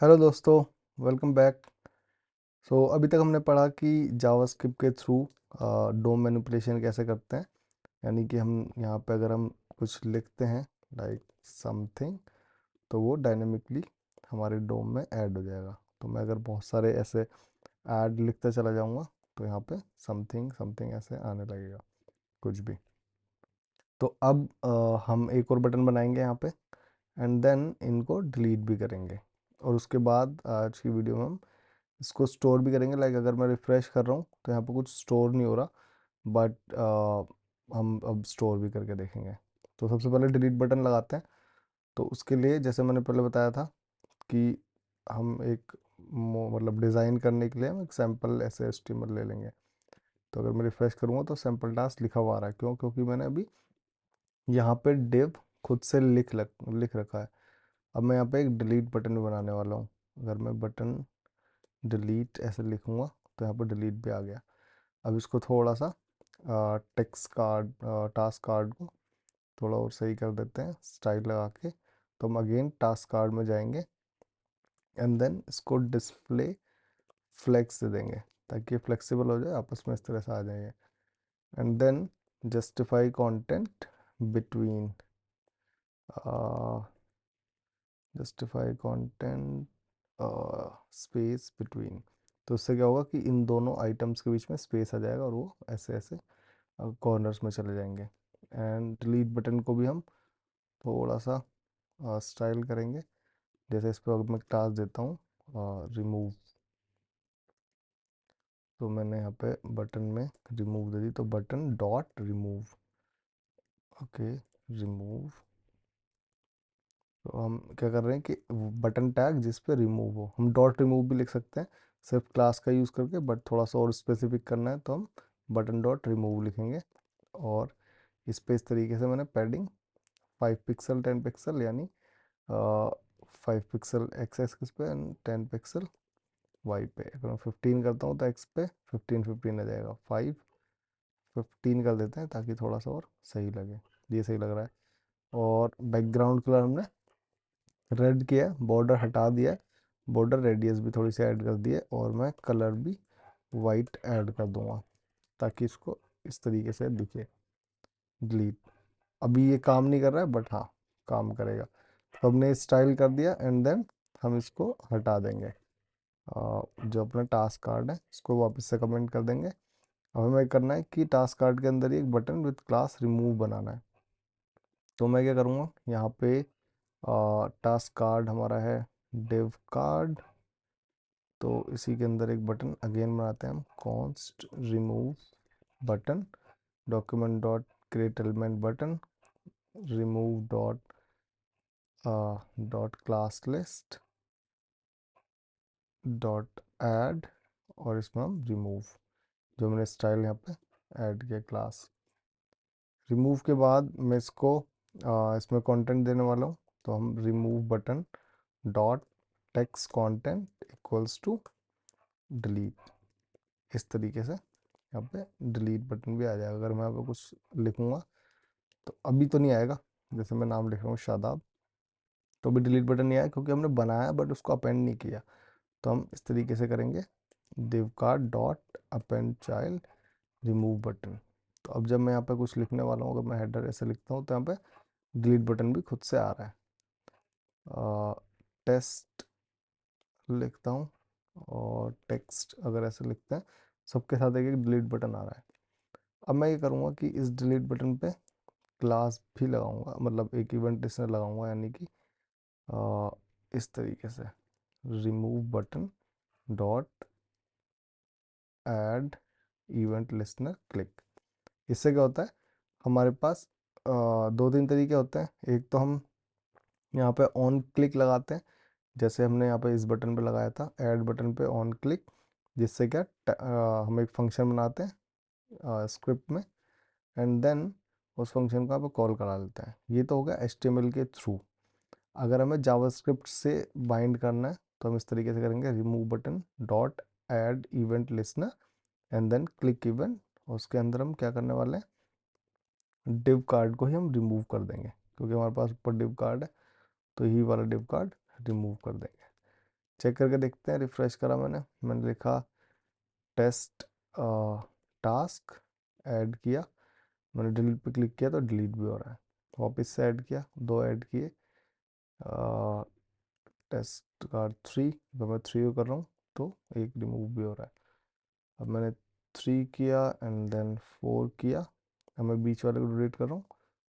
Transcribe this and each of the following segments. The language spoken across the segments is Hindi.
हेलो दोस्तों, वेलकम बैक। अभी तक हमने पढ़ा कि जावास्क्रिप्ट के थ्रू डोम मैनिपुलेशन कैसे करते हैं। यानी कि हम यहाँ पे अगर हम कुछ लिखते हैं लाइक समथिंग, तो वो डायनेमिकली हमारे डोम में ऐड हो जाएगा। तो मैं अगर बहुत सारे ऐसे ऐड लिखते चला जाऊँगा तो यहाँ पे समथिंग समथिंग ऐसे आने लगेगा कुछ भी। तो अब हम एक और बटन बनाएंगे यहाँ पे, एंड देन इनको डिलीट भी करेंगे। और उसके बाद आज की वीडियो में हम इसको स्टोर भी करेंगे। लाइक अगर मैं रिफ़्रेश कर रहा हूँ तो यहाँ पे कुछ स्टोर नहीं हो रहा, बट हम अब स्टोर भी करके देखेंगे। तो सबसे पहले डिलीट बटन लगाते हैं। तो उसके लिए जैसे मैंने पहले बताया था कि हम एक मतलब डिज़ाइन करने के लिए हम एक सैम्पल ऐसे एचटीएमएल ले लेंगे। तो अगर मैं रिफ़्रेश करूँगा तो सैम्पल टास्क लिखा हुआ आ रहा है। क्यों? क्योंकि मैंने अभी यहाँ पे डिव खुद से लिख रखा है। अब मैं यहाँ पे एक डिलीट बटन भी बनाने वाला हूँ। अगर मैं बटन डिलीट ऐसे लिखूँगा तो यहाँ पर डिलीट भी आ गया। अब इसको थोड़ा सा टेक्स्ट कार्ड टास्क कार्ड को थोड़ा और सही कर देते हैं स्टाइल लगा के। तो हम अगेन टास्क कार्ड में जाएंगे एंड देन इसको डिस्प्ले फ्लेक्स दे देंगे ताकि फ्लेक्सिबल हो जाए, आपस में इस तरह से आ जाएंगे। And then justify content between justify content space between. तो उससे क्या होगा कि इन दोनों आइटम्स के बीच में स्पेस आ जाएगा और वो ऐसे ऐसे कॉर्नर्स में चले जाएंगे। एंड डिलीट बटन को भी हम थोड़ा सा स्टाइल करेंगे। जैसे इस पर मैं क्लास देता हूँ रिमूव। तो मैंने यहाँ पे बटन में रिमूव दे दी, तो button dot remove. Okay, remove. तो हम क्या कर रहे हैं कि बटन टैग जिस पे रिमूव हो, हम डॉट रिमूव भी लिख सकते हैं सिर्फ क्लास का यूज़ करके, बट थोड़ा सा और स्पेसिफिक करना है तो हम बटन डॉट रिमूव लिखेंगे। और इस पे इस तरीके से मैंने पैडिंग 5 पिक्सल 10 पिक्सल, यानी 5 पिक्सल एक्स एक्सिस पे एंड 10 पिक्सल वाई पे। अगर मैं 15 करता हूँ तो एक्स पे 15 15 आ जाएगा। 5 15 कर देते हैं ताकि थोड़ा सा और सही लगे। ये सही लग रहा है। और बैकग्राउंड कलर हमने रेड किया, बॉर्डर हटा दिया है, बॉर्डर रेडियस भी थोड़ी सी ऐड कर दी है, और मैं कलर भी वाइट ऐड कर दूंगा ताकि इसको इस तरीके से दिखे। डिलीट। अभी ये काम नहीं कर रहा है बट हाँ, काम करेगा। तो हमने स्टाइल कर दिया एंड देन हम इसको हटा देंगे। जो अपना टास्क कार्ड है इसको वापस से कमेंट कर देंगे। अब हमें करना है कि टास्क कार्ड के अंदर ही एक बटन विद क्लास रिमूव बनाना है। तो मैं क्या करूँगा, यहाँ पे टास्क कार्ड हमारा है डिव कार्ड। तो इसी के अंदर एक बटन अगेन बनाते हैं हम, const remove button, document dot create element button, remove dot class list dot add, और इसमें हम रिमूव जो मैंने स्टाइल यहाँ पे ऐड किया क्लास। रिमूव के बाद मैं इसको इसमें कंटेंट देने वाला हूँ। तो हम remove button dot text content equals to delete. इस तरीके से यहाँ पे डिलीट बटन भी आ जाएगा। अगर मैं यहाँ पे कुछ लिखूँगा तो अभी तो नहीं आएगा। जैसे मैं नाम लिख रहा हूँ शादाब, तो अभी डिलीट बटन नहीं आया क्योंकि हमने बनाया बट उसको अपेंड नहीं किया। तो हम इस तरीके से करेंगे, div card dot append child remove button. तो अब जब मैं यहाँ पे कुछ लिखने वाला हूँ, अगर मैं हेडर ऐसे लिखता हूँ तो यहाँ पे डिलीट बटन भी खुद से आ रहा है। टेस्ट लिखता हूँ और टेक्स्ट अगर ऐसे लिखते हैं, सबके साथ एक एक डिलीट बटन आ रहा है। अब मैं ये करूँगा कि इस डिलीट बटन पे क्लास भी लगाऊंगा, मतलब एक इवेंट लिस्नर लगाऊंगा, यानी कि इस तरीके से remove button dot add event listener click. इससे क्या होता है, हमारे पास दो तीन तरीके होते हैं। एक तो हम यहाँ पे ऑन क्लिक लगाते हैं, जैसे हमने यहाँ पे इस बटन पे लगाया था ऐड बटन पे ऑन क्लिक, जिससे क्या हम एक फंक्शन बनाते हैं स्क्रिप्ट में, एंड देन उस फंक्शन को यहाँ पे कॉल करा लेते हैं। ये तो हो गया HTML के थ्रू। अगर हमें जावास्क्रिप्ट से बाइंड करना है तो हम इस तरीके से करेंगे, remove button dot add event listener and then click event. और उसके अंदर हम क्या करने वाले हैं, डिव कार्ड को ही हम रिमूव कर देंगे क्योंकि हमारे पास ऊपर डिव कार्ड है, तो यही वाला डिव कार्ड रिमूव कर देंगे। चेक करके देखते हैं। रिफ्रेश करा मैंने लिखा टेस्ट टास्क, ऐड किया, मैंने डिलीट पे क्लिक किया तो डिलीट भी हो रहा है। वापस से ऐड किया, 2 ऐड किए, टेस्ट कार्ड 3, अगर मैं 3 कर रहा हूँ तो एक रिमूव भी हो रहा है। अब मैंने 3 किया एंड देन 4 किया, अब मैं बीच वाले को डिलीट कर रहा हूँ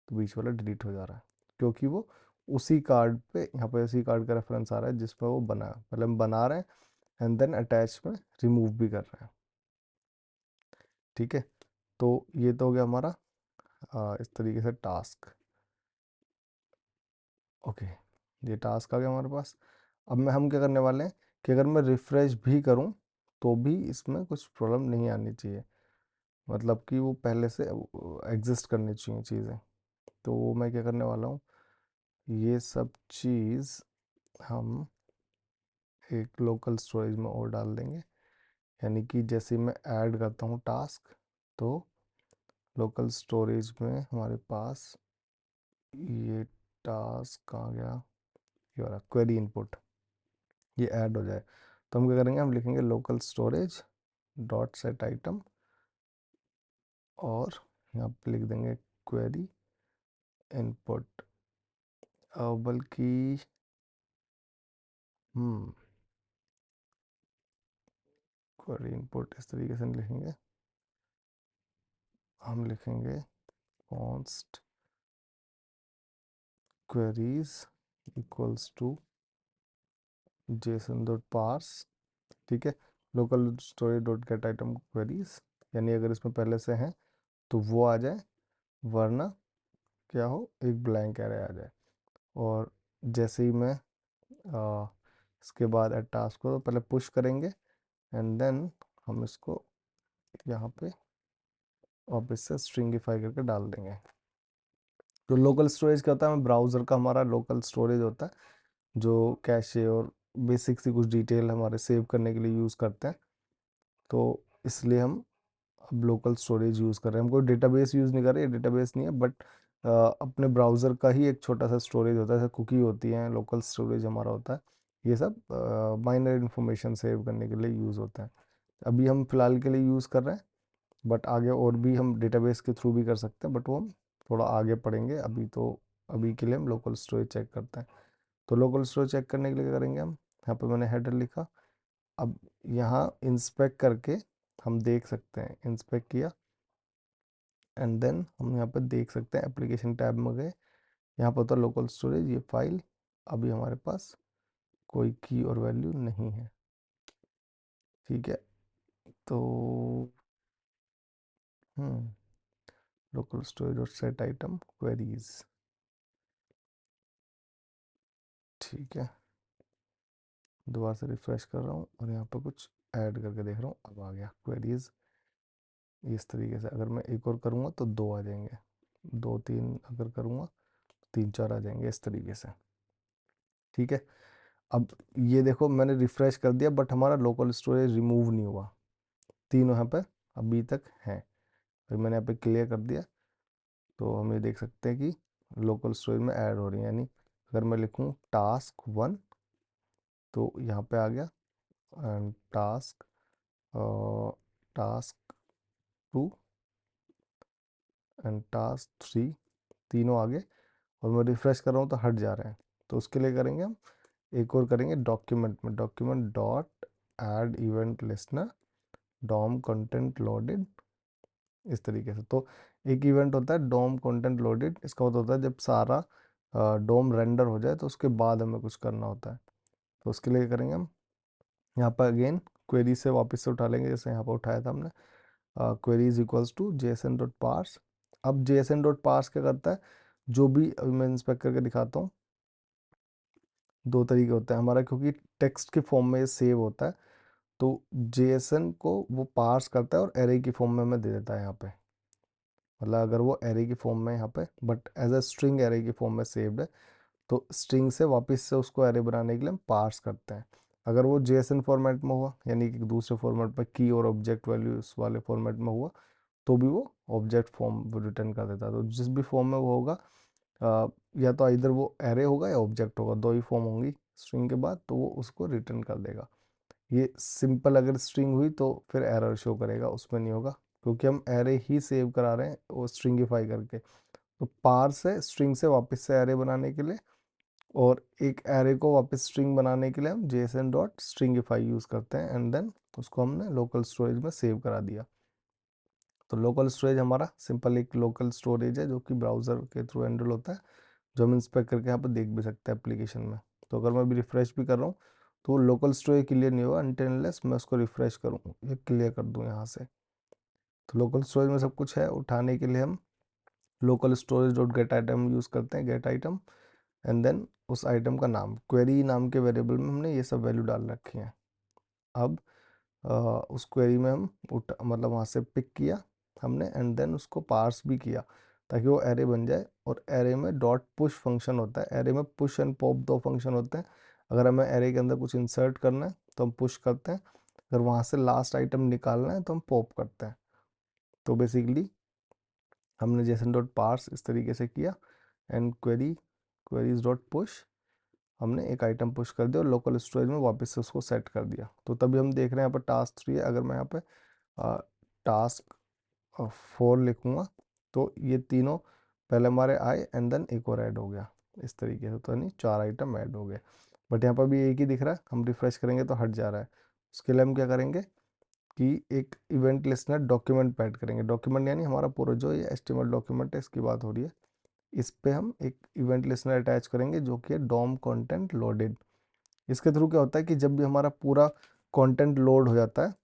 तो बीच वाला डिलीट हो जा रहा है, क्योंकि वो उसी कार्ड पे, यहाँ पे उसी कार्ड का रेफरेंस आ रहा है जिसमें वो बना है। पहले हम बना रहे हैं एंड देन अटैच में रिमूव भी कर रहे हैं। ठीक है, तो ये तो हो गया हमारा इस तरीके से टास्क। ओके, ये टास्क आ गया हमारे पास। अब हम क्या करने वाले हैं कि अगर मैं रिफ़्रेश भी करूं तो भी इसमें कुछ प्रॉब्लम नहीं आनी चाहिए, मतलब कि वो पहले से एग्जिस्ट करनी चाहिए चीज़ें। तो वो मैं क्या करने वाला हूँ, ये सब चीज़ हम एक लोकल स्टोरेज में और डाल देंगे। यानी कि जैसे मैं ऐड करता हूँ टास्क, तो लोकल स्टोरेज में हमारे पास ये टास्क आ गया, ये वाला क्वेरी इनपुट, ये ऐड हो जाए। तो हम क्या करेंगे, हम लिखेंगे local storage dot set item और यहाँ पे लिख देंगे क्वेरी इनपुट, बल्कि क्वेरी इनपुट इस तरीके से नहीं लिखेंगे, हम लिखेंगे const queries equals to JSON dot parse. ठीक है, local storage dot get item queries, यानी अगर इसमें पहले से हैं तो वो आ जाए, वरना क्या हो, एक ब्लैंक एरे आ जाए। और जैसे ही मैं इसके बाद एड टास्क को पहले पुश करेंगे एंड देन हम इसको यहाँ पे वापस से स्ट्रिंगिफाई करके डाल देंगे। तो लोकल स्टोरेज क्या होता है, ब्राउज़र का हमारा लोकल स्टोरेज होता है जो कैशे और बेसिक सी कुछ डिटेल हमारे सेव करने के लिए यूज़ करते हैं। तो इसलिए हम अब लोकल स्टोरेज यूज़ कर रहे हैं, हम कोई डेटाबेस यूज़ नहीं कर रहे, डेटाबेस नहीं है, बट अपने ब्राउज़र का ही एक छोटा सा स्टोरेज होता है, जैसे कुकी होती हैं, लोकल स्टोरेज हमारा होता है। ये सब माइनर इन्फॉर्मेशन सेव करने के लिए यूज़ होता है। अभी हम फ़िलहाल के लिए यूज़ कर रहे हैं, बट आगे और भी हम डेटाबेस के थ्रू भी कर सकते हैं, बट वो हम थोड़ा आगे पढ़ेंगे। अभी के लिए हम लोकल स्टोरेज चेक करते हैं। तो लोकल स्टोरेज चेक करने के लिए क्या करेंगे, हम यहाँ पे मैंने हेडर लिखा, अब यहाँ इंस्पेक्ट करके हम देख सकते हैं, इंस्पेक्ट किया एंड देन हम यहाँ पर देख सकते हैं, एप्लीकेशन टैब में गए, यहाँ पर होता है लोकल स्टोरेज, ये फाइल, अभी हमारे पास कोई की और वैल्यू नहीं है। ठीक है, तो लोकल स्टोरेज और सेट आइटम क्वेरीज, ठीक है, दोबारा से रिफ्रेश कर रहा हूँ और यहाँ पर कुछ ऐड करके देख रहा हूँ, अब आ गया क्वेरीज। इस तरीके से अगर मैं एक और करूँगा तो 2 आ जाएंगे, 2 3 अगर करूँगा 3 4 आ जाएंगे, इस तरीके से। ठीक है, अब ये देखो मैंने रिफ्रेश कर दिया बट हमारा लोकल स्टोरेज रिमूव नहीं हुआ, तीनों यहाँ पे अभी तक हैं। फिर मैंने यहाँ पे क्लियर कर दिया तो हम ये देख सकते हैं कि लोकल स्टोरेज में ऐड हो रही है। यानी अगर मैं लिखूँ टास्क 1 तो यहाँ पे आ गया, एंड टास्क 2 एंड टास्क 3, तीनों आगे, और मैं रिफ्रेश कर रहा हूँ तो हट जा रहे हैं। तो उसके लिए करेंगे हम एक और करेंगे डॉक्यूमेंट में, document dot add event listener DOM content loaded, इस तरीके से। तो एक इवेंट होता है डोम कंटेंट लोडेड, इसका मतलब होता है जब सारा डोम रेंडर हो जाए तो उसके बाद हमें कुछ करना होता है। तो उसके लिए करेंगे हम यहाँ पर अगेन क्वेरी से वापस से उठा लेंगे, जैसे यहाँ पर उठाया था हमने, query is equals to JSON dot parse. अब जेएसएन डॉट पार्स क्या करता है, जो भी अभी मैं इंस्पेक्ट करके दिखाता हूँ, 2 तरीके होते हैं हमारा, क्योंकि टेक्स्ट के फॉर्म में ये सेव होता है तो जेएसएन को वो पार्स करता है और एरे की फॉर्म में हमें दे देता है यहाँ पे। मतलब अगर वो एरे की फॉर्म में यहाँ पे but as a string array की फॉर्म में सेव्ड है, तो स्ट्रिंग से वापस से उसको एरे बनाने के लिए हम पार्स करते हैं। अगर वो जेएसएन फॉर्मेट में हुआ, यानी कि दूसरे फॉर्मेट में की और ऑब्जेक्ट वैल्यूज वाले फॉर्मेट में हुआ, तो भी वो ऑब्जेक्ट फॉर्म रिटर्न कर देता है। तो जिस भी फॉर्म में वो होगा, या तो इधर वो एरे होगा या ऑब्जेक्ट होगा, 2 ही फॉर्म होंगी। स्ट्रिंग के बाद, तो वो उसको रिटर्न कर देगा। ये सिंपल अगर स्ट्रिंग हुई तो फिर एरर शो करेगा, उसमें नहीं होगा, क्योंकि हम एरे ही सेव करा रहे हैं वो स्ट्रिंगिफाई करके। तो पार्स है स्ट्रिंग से वापस से एरे बनाने के लिए, और एक एरे को वापस स्ट्रिंग बनाने के लिए हम जेसन डॉट स्ट्रिंगिफाई यूज़ करते हैं, एंड देन उसको हमने लोकल स्टोरेज में सेव करा दिया। तो लोकल स्टोरेज हमारा सिंपल एक लोकल स्टोरेज है जो कि ब्राउज़र के थ्रू हैंडल होता है, जो हम इंस्पेक्ट करके यहाँ पर देख भी सकते हैं एप्लीकेशन में। तो अगर मैं अभी रिफ्रेश भी कर रहा हूँ तो वो लोकल स्टोरेज क्लियर नहीं होगा अनटिल अनलेस मैं उसको रिफ्रेश करूँ, ये क्लियर कर दूँ यहाँ से। तो लोकल स्टोरेज में सब कुछ है, उठाने के लिए हम local storage dot get item use करते हैं, गेट आइटम, एंड देन उस आइटम का नाम, क्वेरी नाम के वेरिएबल में हमने ये सब वैल्यू डाल रखी हैं। अब उस क्वेरी में हम मतलब वहाँ से पिक किया हमने, एंड देन उसको पार्स भी किया ताकि वो एरे बन जाए। और एरे में डॉट पुश फंक्शन होता है, एरे में पुश एंड पॉप दो फंक्शन होते हैं। अगर हमें एरे के अंदर कुछ इंसर्ट करना है तो हम पुश करते हैं, अगर वहाँ से लास्ट आइटम निकालना है तो हम पॉप करते हैं। तो बेसिकली हमने जेसन डॉट पार्स इस तरीके से किया, एंड क्वेरीज डॉट पुश, हमने एक आइटम पुश कर दिया और लोकल स्टोरेज में वापस से उसको सेट कर दिया। तो तभी हम देख रहे हैं यहाँ पर टास्क 3 है। अगर मैं यहाँ पे टास्क 4 लिखूँगा तो ये तीनों पहले हमारे आए, एंड देन एक और ऐड हो गया इस तरीके से, तो यानी 4 आइटम ऐड हो गए। बट यहाँ पर भी एक ही दिख रहा है, हम रिफ्रेश करेंगे तो हट जा रहा है। उसके लिए हम क्या करेंगे कि एक इवेंट लिस्टनर डॉक्यूमेंट पे ऐड करेंगे। डॉक्यूमेंट यानी हमारा पूरा जो ये HTML डॉक्यूमेंट है इसकी बात हो रही है, इस पे हम एक इवेंट लिस्टनर अटैच करेंगे जो कि है डॉम कंटेंट लोडेड। इसके थ्रू क्या होता है कि जब भी हमारा पूरा कंटेंट लोड हो जाता है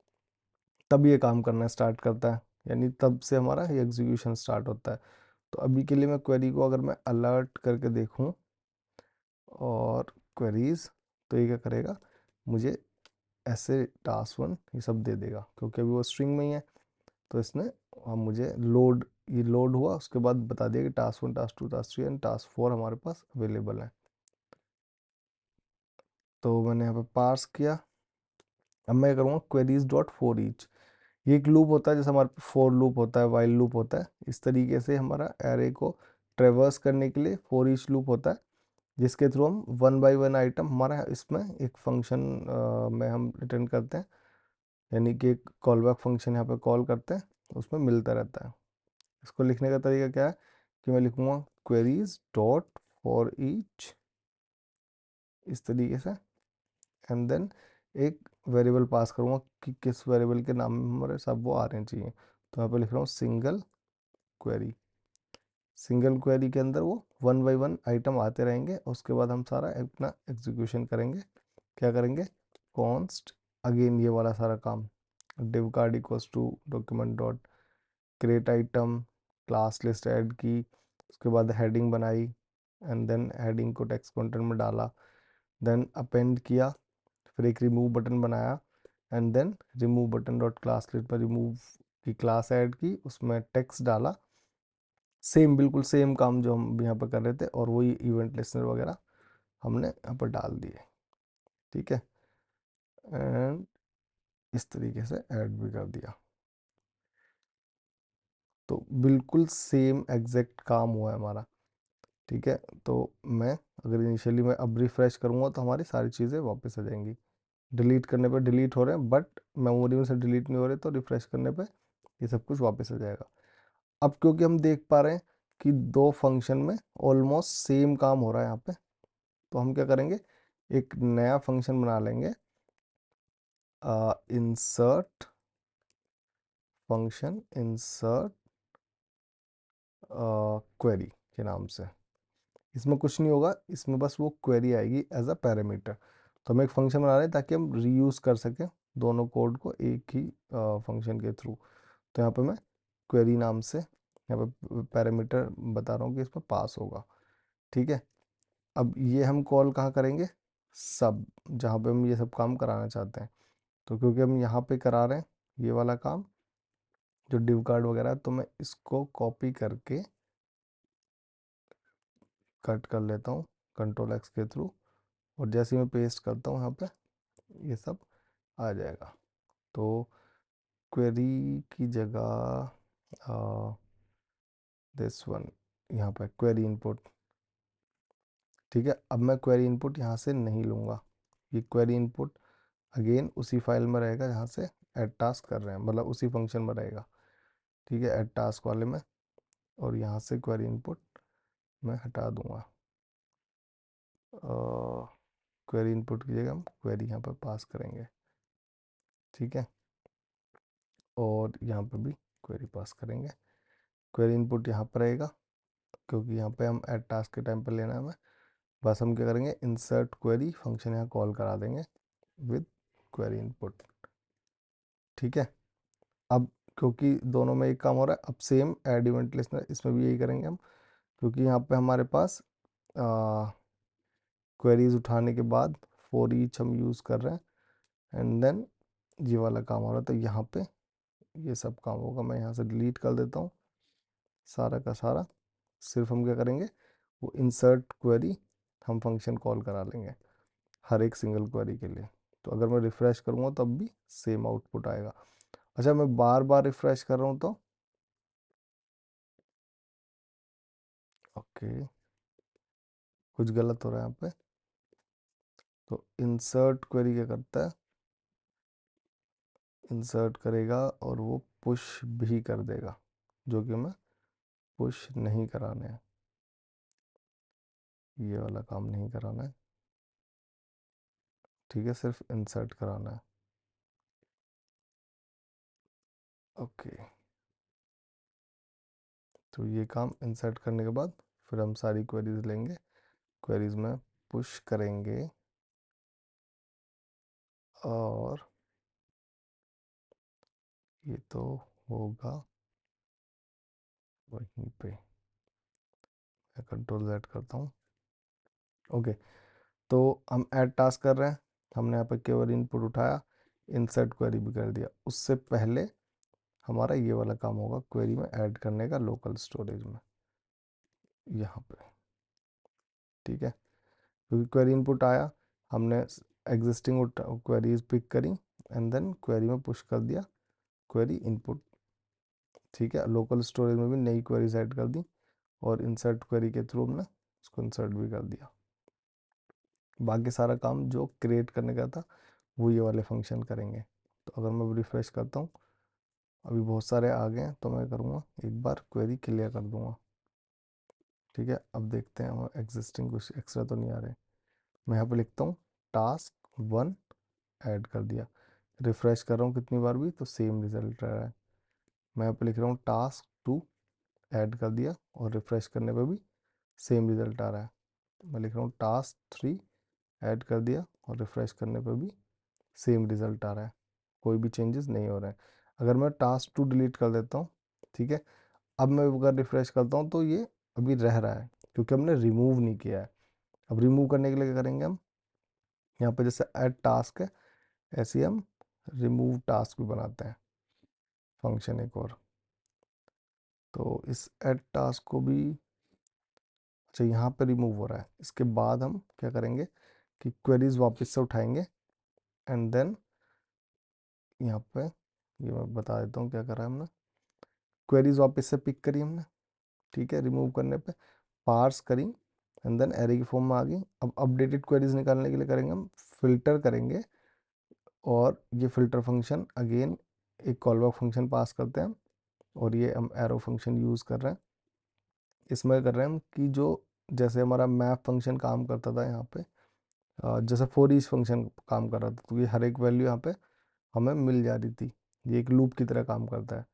तब ये काम करना स्टार्ट करता है, यानी तब से हमारा ये एग्जीक्यूशन स्टार्ट होता है। तो अभी के लिए मैं क्वेरी को अगर मैं अलर्ट करके देखूं और क्वेरीज, तो ये क्या करेगा, मुझे ऐसे टास्क 1 ये सब दे देगा, क्योंकि अभी वो स्ट्रिंग में ही है। तो इसने मुझे लोड, ये लोड हुआ उसके बाद बता दिया कि task 1 task 2 task 3 and task 4 हमारे पास अवेलेबल है। तो मैंने यहाँ पे पार्स किया। अब मैं करूँगा क्वेरीज डॉट फॉर ईच। ये एक लूप होता है, जैसे हमारे फॉर लूप होता है, वाइल लूप होता है, इस तरीके से हमारा एरे को ट्रेवर्स करने के लिए फॉर ईच लूप होता है, जिसके थ्रू हम वन बाय वन आइटम हमारा इसमें एक फंक्शन में हम रिटर्न करते हैं, यानी कि एक कॉल बैक फंक्शन यहाँ पे कॉल करते हैं, उसमें मिलता रहता है। इसको लिखने का तरीका क्या है कि मैं लिखूँगा क्वेरीज डॉट फॉर ईच इस तरीके से, एंड देन एक वेरिएबल पास करूँगा कि किस वेरिएबल के नाम में हमारे सब वो आ रहे चाहिए। तो यहाँ पे लिख रहा हूँ सिंगल क्वेरी। सिंगल क्वेरी के अंदर वो वन बाय वन आइटम आते रहेंगे, उसके बाद हम सारा अपना एग्जीक्यूशन करेंगे। क्या करेंगे, कॉन्स्ट, अगेन ये वाला सारा काम, div card equals to document dot create item, class list add की, उसके बाद हेडिंग बनाई, एंड देन हेडिंग को टेक्स्ट कंटेंट में डाला, देन अपेंड किया, फिर एक रिमूव बटन बनाया, and then remove button dot class list पर रिमूव की क्लास ऐड की, उसमें टेक्स्ट डाला। सेम, बिल्कुल सेम काम जो हम यहाँ पर कर रहे थे, और वही इवेंट लिस्नर वगैरह हमने यहाँ पर डाल दिए। ठीक है, एंड इस तरीके से ऐड भी कर दिया। तो बिल्कुल सेम एग्जैक्ट काम हुआ है हमारा। ठीक है, तो मैं अगर इनिशियली मैं अब रिफ्रेश करूँगा तो हमारी सारी चीज़ें वापस आ जाएंगी। डिलीट करने पे डिलीट हो रहे हैं बट मेमोरी में से डिलीट नहीं हो रहे, तो रिफ्रेश करने पे ये सब कुछ वापस आ जाएगा। अब क्योंकि हम देख पा रहे हैं कि दो फंक्शन में ऑलमोस्ट सेम काम हो रहा है यहाँ पे, तो हम क्या करेंगे, एक नया फंक्शन बना लेंगे, इंसर्ट फंक्शन, इंसर्ट क्वेरी के नाम से। इसमें कुछ नहीं होगा, इसमें बस वो क्वेरी आएगी एज अ पैरामीटर। तो हम एक फंक्शन बना रहे हैं ताकि हम रीयूज़ कर सकें दोनों कोड को एक ही फंक्शन के थ्रू। तो यहाँ पे मैं क्वेरी नाम से यहाँ पे पैरामीटर बता रहा हूँ कि इसमें पास होगा। ठीक है, अब ये हम कॉल कहाँ करेंगे, सब, जहाँ पे हम ये सब काम कराना चाहते हैं। तो क्योंकि हम यहाँ पे करा रहे हैं ये वाला काम जो डिव कार्ड वगैरह है, तो मैं इसको कॉपी करके कट कर लेता हूँ कंट्रोल एक्स के थ्रू, और जैसे ही मैं पेस्ट करता हूँ यहाँ पे ये सब आ जाएगा। तो क्वेरी की जगह दिस वन, यहाँ पे क्वेरी इनपुट, ठीक है, अब मैं क्वेरी इनपुट यहाँ से नहीं लूँगा, ये क्वेरी इनपुट अगेन उसी फाइल में रहेगा जहाँ से ऐड टास्क कर रहे हैं, मतलब उसी फंक्शन में रहेगा। ठीक है, ऐड टास्क वाले में, और यहाँ से क्वेरी इनपुट मैं हटा दूँगा। क्वेरी इनपुट की जगह हम क्वेरी यहाँ पर पास करेंगे। ठीक है, और यहाँ पर भी क्वेरी पास करेंगे। क्वेरी इनपुट यहाँ पर रहेगा क्योंकि यहाँ पे हम ऐड टास्क के टाइम पर लेना है हमें। बस हम क्या करेंगे, इंसर्ट क्वेरी फंक्शन यहाँ कॉल करा देंगे विद क्वेरी इनपुट। ठीक है, अब क्योंकि दोनों में एक काम हो रहा है, अब सेम ऐड इवेंट लिस्टनर इसमें भी यही करेंगे हम, क्योंकि यहाँ पे हमारे पास क्वेरीज उठाने के बाद फॉर ईच हम यूज़ कर रहे हैं, एंड देन ये वाला काम हो रहा है, तो यहाँ पे ये सब काम होगा। मैं यहाँ से डिलीट कर देता हूँ सारा का सारा। सिर्फ हम क्या करेंगे, वो इंसर्ट क्वेरी हम फंक्शन कॉल करा लेंगे हर एक सिंगल क्वेरी के लिए। तो अगर मैं रिफ़्रेश करूँगा तब भी सेम आउटपुट आएगा। अच्छा, मैं बार बार रिफ़्रेश कर रहा हूँ तो ओके, कुछ गलत हो रहा है यहाँ पे। तो इंसर्ट क्वेरी क्या करता है, इंसर्ट करेगा और वो पुश भी कर देगा, जो कि हमें पुश नहीं कराने हैं, ये वाला काम नहीं कराना है। ठीक है, सिर्फ इंसर्ट कराना है। ओके, तो ये काम इंसर्ट करने के बाद फिर हम सारी क्वेरीज लेंगे, क्वेरीज में पुश करेंगे और ये तो होगा वहीं पे। मैं कंट्रोल Z करता हूँ। ओके, तो हम ऐड टास्क कर रहे हैं, हमने यहाँ पर केवल इनपुट उठाया, इंसर्ट क्वेरी भी कर दिया। उससे पहले हमारा ये वाला काम होगा क्वेरी में ऐड करने का लोकल स्टोरेज में यहाँ पे। ठीक है, क्योंकि क्वेरी इनपुट आया, हमने एग्जिस्टिंग क्वेरीज पिक करी एंड देन क्वेरी में पुश कर दिया क्वेरी इनपुट। ठीक है, लोकल स्टोरेज में भी नई क्वेरीज ऐड कर दी और इंसर्ट क्वेरी के थ्रू हमने उसको इंसर्ट भी कर दिया। बाकी सारा काम जो क्रिएट करने का था वो ये वाले फंक्शन करेंगे। तो अगर मैं रिफ्रेश करता हूँ, अभी बहुत सारे आ गए हैं, तो मैं करूँगा एक बार क्वेरी क्लियर कर दूँगा। ठीक है, अब देखते हैं एग्जिस्टिंग कुछ एक्स्ट्रा तो नहीं आ रहे। मैं यहाँ पे लिखता हूँ टास्क 1 ऐड कर दिया, रिफ्रेश कर रहा हूँ कितनी बार भी तो सेम रिजल्ट रह रहा है। मैं यहाँ पे लिख रहा हूँ टास्क 2 ऐड कर दिया और रिफ्रेश करने पे भी सेम रिजल्ट आ रहा है। मैं लिख रहा हूँ टास्क 3 ऐड कर दिया और रिफ्रेश करने पे भी सेम रिजल्ट आ रहा है, कोई भी चेंजेस नहीं हो रहे हैं। अगर मैं टास्क 2 डिलीट कर देता हूँ, ठीक है, अब मैं अगर रिफ्रेश करता हूँ तो ये अभी रह रहा है क्योंकि हमने रिमूव नहीं किया है। अब रिमूव करने के लिए क्या करेंगे, हम यहाँ पे जैसे ऐड टास्क है, ऐसे ही हम रिमूव टास्क भी बनाते हैं फंक्शन एक और। तो इस ऐड टास्क को भी, अच्छा यहाँ पे रिमूव हो रहा है, इसके बाद हम क्या करेंगे कि क्वेरीज वापस से उठाएंगे एंड देन यहाँ पे ये मैं बता देता हूँ क्या करा है हमने। क्वेरीज वापस से पिक करी हमने, ठीक है, रिमूव करने पे पार्स करी एंड देन एरे की फॉर्म में आ गई। अब अपडेटेड क्वेरीज निकालने के लिए करेंगे हम फिल्टर करेंगे, और ये फिल्टर फंक्शन अगेन एक कॉलबैक फंक्शन पास करते हैं और ये हम एरो फंक्शन यूज़ कर रहे हैं। इसमें कर रहे हैं हम कि जो जैसे हमारा मैप फंक्शन काम करता था यहाँ पे, जैसे फॉर ईच फंक्शन काम कर रहा था, तो ये हर एक वैल्यू यहाँ पे हमें मिल जा रही थी, ये एक लूप की तरह काम करता है।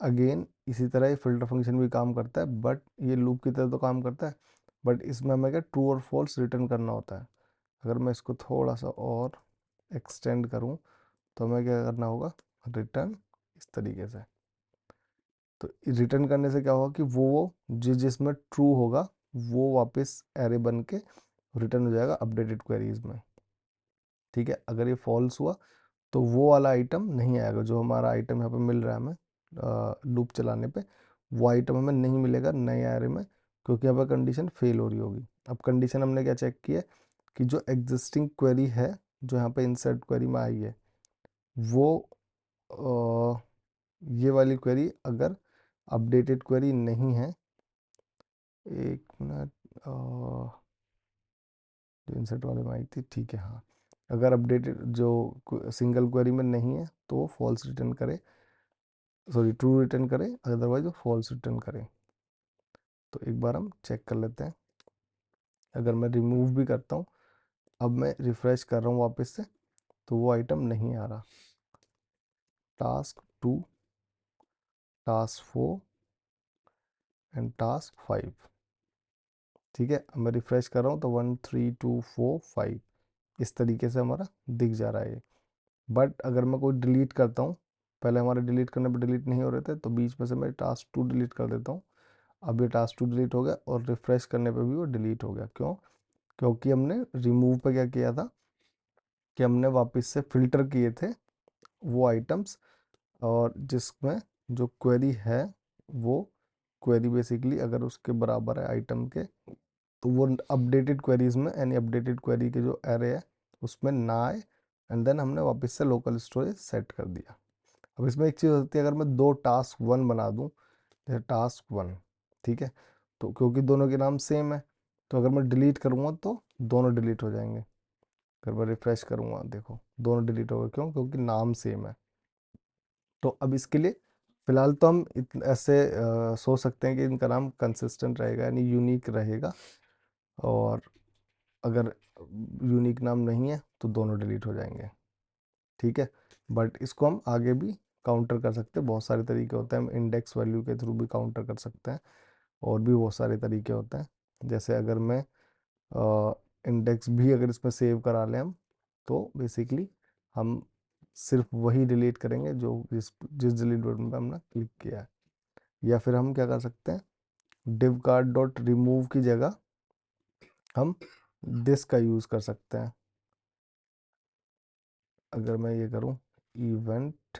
अगेन इसी तरह ये फिल्टर फंक्शन भी काम करता है, बट ये लूप की तरह तो काम करता है, बट इसमें हमें क्या ट्रू और फॉल्स रिटर्न करना होता है। अगर मैं इसको थोड़ा सा और एक्सटेंड करूँ तो हमें क्या करना होगा, रिटर्न इस तरीके से। तो रिटर्न करने से क्या होगा कि वो जिसमें ट्रू होगा वो वापस एरे बन के रिटर्न हो जाएगा अपडेटेड क्वेरीज में। ठीक है, अगर ये फॉल्स हुआ तो वो वाला आइटम नहीं आएगा, जो हमारा आइटम यहाँ पे मिल रहा है हमें लूप चलाने पे, वो आइटम हमें नहीं मिलेगा नए एरे में, क्योंकि यहाँ पर कंडीशन फेल हो रही होगी। अब कंडीशन हमने क्या चेक किया है कि जो एग्जिस्टिंग क्वेरी है जो यहाँ पे इंसर्ट क्वेरी में आई है, वो ये वाली क्वेरी अगर अपडेटेड क्वेरी नहीं है, एक मिनट, जो इंसर्ट वाले में आई थी, ठीक है हाँ। अगर अपडेटेड जो सिंगल क्वेरी में नहीं है तो वो फॉल्स रिटर्न करे, सॉरी ट्रू रिटर्न करे, अदरवाइज वो फॉल्स रिटर्न करे। तो एक बार हम चेक कर लेते हैं। अगर मैं रिमूव भी करता हूँ, अब मैं रिफ्रेश कर रहा हूँ वापस से, तो वो आइटम नहीं आ रहा। Task 2, task 4 and task 5। ठीक है, अब मैं रिफ्रेश कर रहा हूँ तो 1 3 2 4 5 इस तरीके से हमारा दिख जा रहा है ये। बट अगर मैं कोई डिलीट करता हूँ, पहले हमारे डिलीट करने पर डिलीट नहीं हो रहे थे, तो बीच में से मैं टास्क 2 डिलीट कर देता हूँ। अब ये टास्क 2 डिलीट हो गया और रिफ्रेश करने पे भी वो डिलीट हो गया। क्यों? क्योंकि हमने रिमूव पे क्या किया था कि हमने वापस से फिल्टर किए थे वो आइटम्स, और जिसमें जो क्वेरी है वो क्वेरी बेसिकली अगर उसके बराबर है आइटम के, तो वो अपडेटेड क्वेरीज में, यानी अपडेटेड क्वेरी के जो एरे है उसमें ना आए, एंड देन हमने वापस से लोकल स्टोरेज सेट कर दिया। अब इसमें एक चीज़ होती है, अगर मैं दो टास्क 1 बना दूं, जैसे टास्क 1, ठीक है, तो क्योंकि दोनों के नाम सेम है, तो अगर मैं डिलीट करूंगा तो दोनों डिलीट हो जाएंगे। अगर मैं रिफ्रेश करूंगा, देखो दोनों डिलीट हो गए। क्यों? क्योंकि नाम सेम है। तो अब इसके लिए फिलहाल तो हम ऐसे सोच सकते हैं कि इनका नाम कंसिस्टेंट रहेगा, यानी यूनिक रहेगा। और अगर यूनिक नाम नहीं है तो दोनों डिलीट हो जाएंगे। ठीक है, बट इसको हम आगे भी काउंटर कर सकते हैं। बहुत सारे तरीके होते हैं, हम इंडेक्स वैल्यू के थ्रू भी काउंटर कर सकते हैं, और भी बहुत सारे तरीके होते हैं। जैसे अगर मैं इंडेक्स भी अगर इसमें सेव करा लें हम, तो बेसिकली हम सिर्फ वही डिलीट करेंगे जो जिस जिस डिलीट बटन पे हमने क्लिक किया है। या फिर हम क्या कर सकते हैं, div card डॉट रिमूव की जगह हम दिस का यूज़ कर सकते हैं। अगर मैं ये करूँ, इवेंट,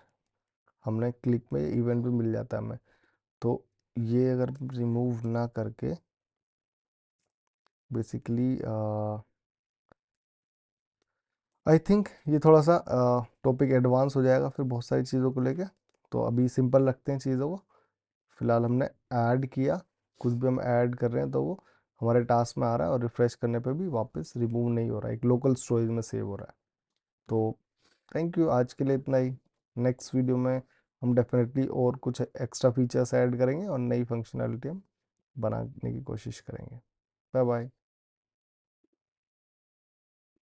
हमने क्लिक में इवेंट भी मिल जाता है हमें। तो ये अगर रिमूव ना करके बेसिकली आई थिंक ये थोड़ा सा टॉपिक एडवांस हो जाएगा फिर बहुत सारी चीज़ों को लेके। तो अभी सिंपल रखते हैं चीज़ों को। फिलहाल हमने ऐड किया, कुछ भी हम ऐड कर रहे हैं तो वो हमारे टास्क में आ रहा है, और रिफ्रेश करने पे भी वापस रिमूव नहीं हो रहा है, एक लोकल स्टोरेज में सेव हो रहा है। तो थैंक यू, आज के लिए इतना ही। नेक्स्ट वीडियो में हम डेफिनेटली और कुछ एक्स्ट्रा फीचर्स ऐड करेंगे और नई फंक्शनैलिटी हम बनाने की कोशिश करेंगे। Bye bye.